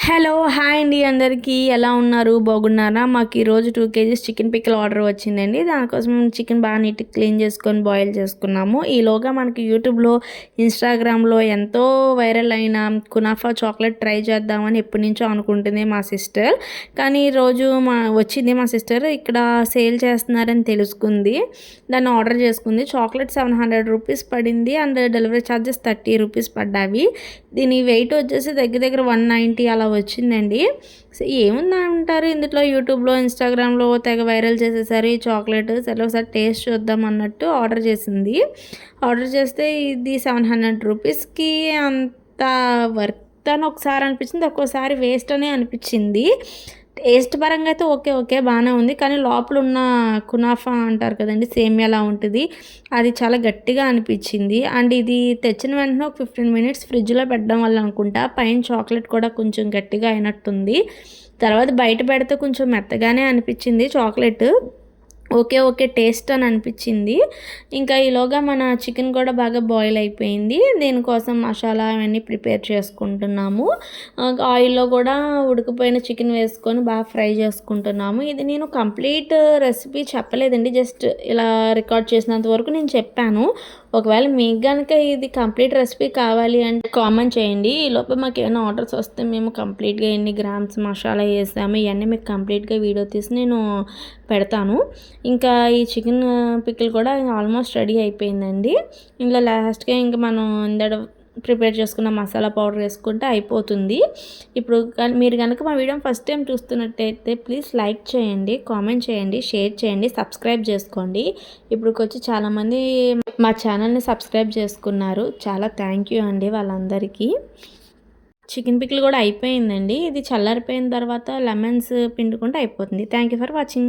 hello hi అండి అందరికీ ఎలా ఉన్నారు బాగున్నారా మాకు ఈరోజు 2 కేజీస్ చికెన్ పిక్కల్ ఆర్డర్ వచ్చిందండి దానికోసం చికెన్ బాగా నీట్గా క్లీన్ చేసుకొని బాయిల్ చేసుకున్నాము ఈలోగా మనకి యూట్యూబ్లో ఇన్స్టాగ్రామ్లో ఎంతో వైరల్ అయిన కునాఫా చాక్లెట్ ట్రై చేద్దామని ఎప్పటి నుంచో అనుకుంటుంది మా సిస్టర్ కానీ ఈరోజు వచ్చింది మా సిస్టర్ ఇక్కడ సేల్ చేస్తున్నారని తెలుసుకుంది దాన్ని ఆర్డర్ చేసుకుంది చాక్లెట్ 700 రూపీస్ పడింది అండ్ డెలివరీ ఛార్జెస్ 30 రూపీస్ పడ్డావి దీని వెయిట్ వచ్చేసి దగ్గర 190 అలా వచ్చిందండి సో ఏముంది అంటారు ఇందులో యూట్యూబ్లో ఇన్స్టాగ్రామ్లో తెగ వైరల్ చేసేసారు ఈ చాక్లెట్ సరే ఒకసారి టేస్ట్ చూద్దాం అన్నట్టు ఆర్డర్ చేసింది ఆర్డర్ చేస్తే ఇది 700 రూపీస్కి అంత వర్త్ అని ఒకసారి అనిపించింది ఒక్కోసారి వేస్ట్ అనే అనిపించింది టేస్ట్ పరంగా అయితే ఓకే బాగానే ఉంది కానీ లోపల ఉన్న కునాఫా అంటారు కదండి సేమియాలా ఉంటుంది అది చాలా గట్టిగా అనిపించింది అండ్ ఇది తెచ్చిన వెంటనే ఒక 15 మినిట్స్ ఫ్రిడ్జ్లో పెట్టడం వల్ల అనుకుంటా పైన చాక్లెట్ కూడా కొంచెం గట్టిగా అయినట్టుంది తర్వాత బయట పెడితే కొంచెం మెత్తగానే అనిపించింది చాక్లెట్ ఓకే టేస్ట్ అని అనిపించింది ఇంకా ఈలోగా మన చికెన్ కూడా బాగా బాయిల్ అయిపోయింది దీనికోసం మసాలా అవన్నీ ప్రిపేర్ చేసుకుంటున్నాము ఆయిల్లో కూడా ఉడికిపోయిన చికెన్ వేసుకొని బాగా ఫ్రై చేసుకుంటున్నాము ఇది నేను కంప్లీట్ రెసిపీ చెప్పలేదండి జస్ట్ ఇలా రికార్డ్ చేసినంత వరకు నేను చెప్పాను ఒకవేళ మీకు కనుక ఇది కంప్లీట్ రెసిపీ కావాలి అంటే కామెంట్ చేయండి ఈ లోపల మాకు ఏమైనా ఆర్డర్స్ వస్తే మేము కంప్లీట్గా ఎన్ని గ్రామ్స్ మసాలా వేసాము ఇవన్నీ మీకు కంప్లీట్గా వీడియో తీసి నేను పెడతాను ఇంకా ఈ చికెన్ పికిల్ కూడా ఆల్మోస్ట్ రెడీ అయిపోయిందండి ఇందులో లాస్ట్గా ఇంకా మనం ఇందాక ప్రిపేర్ చేసుకున్న మసాలా పౌడర్ వేసుకుంటే అయిపోతుంది ఇప్పుడు మీరు కనుక మా వీడియో ఫస్ట్ టైం చూస్తున్నట్టయితే ప్లీజ్ లైక్ చేయండి కామెంట్ చేయండి షేర్ చేయండి సబ్స్క్రైబ్ చేసుకోండి ఇప్పుడు వచ్చి చాలామంది మా ఛానల్ని సబ్స్క్రైబ్ చేసుకున్నారు చాలా థ్యాంక్ యూ అండి వాళ్ళందరికీ చికెన్ పికిల్ కూడా అయిపోయిందండి ఇది చల్లారిపోయిన తర్వాత లెమన్స్ పిండుకుంటే అయిపోతుంది థ్యాంక్ యూ ఫర్ వాచింగ్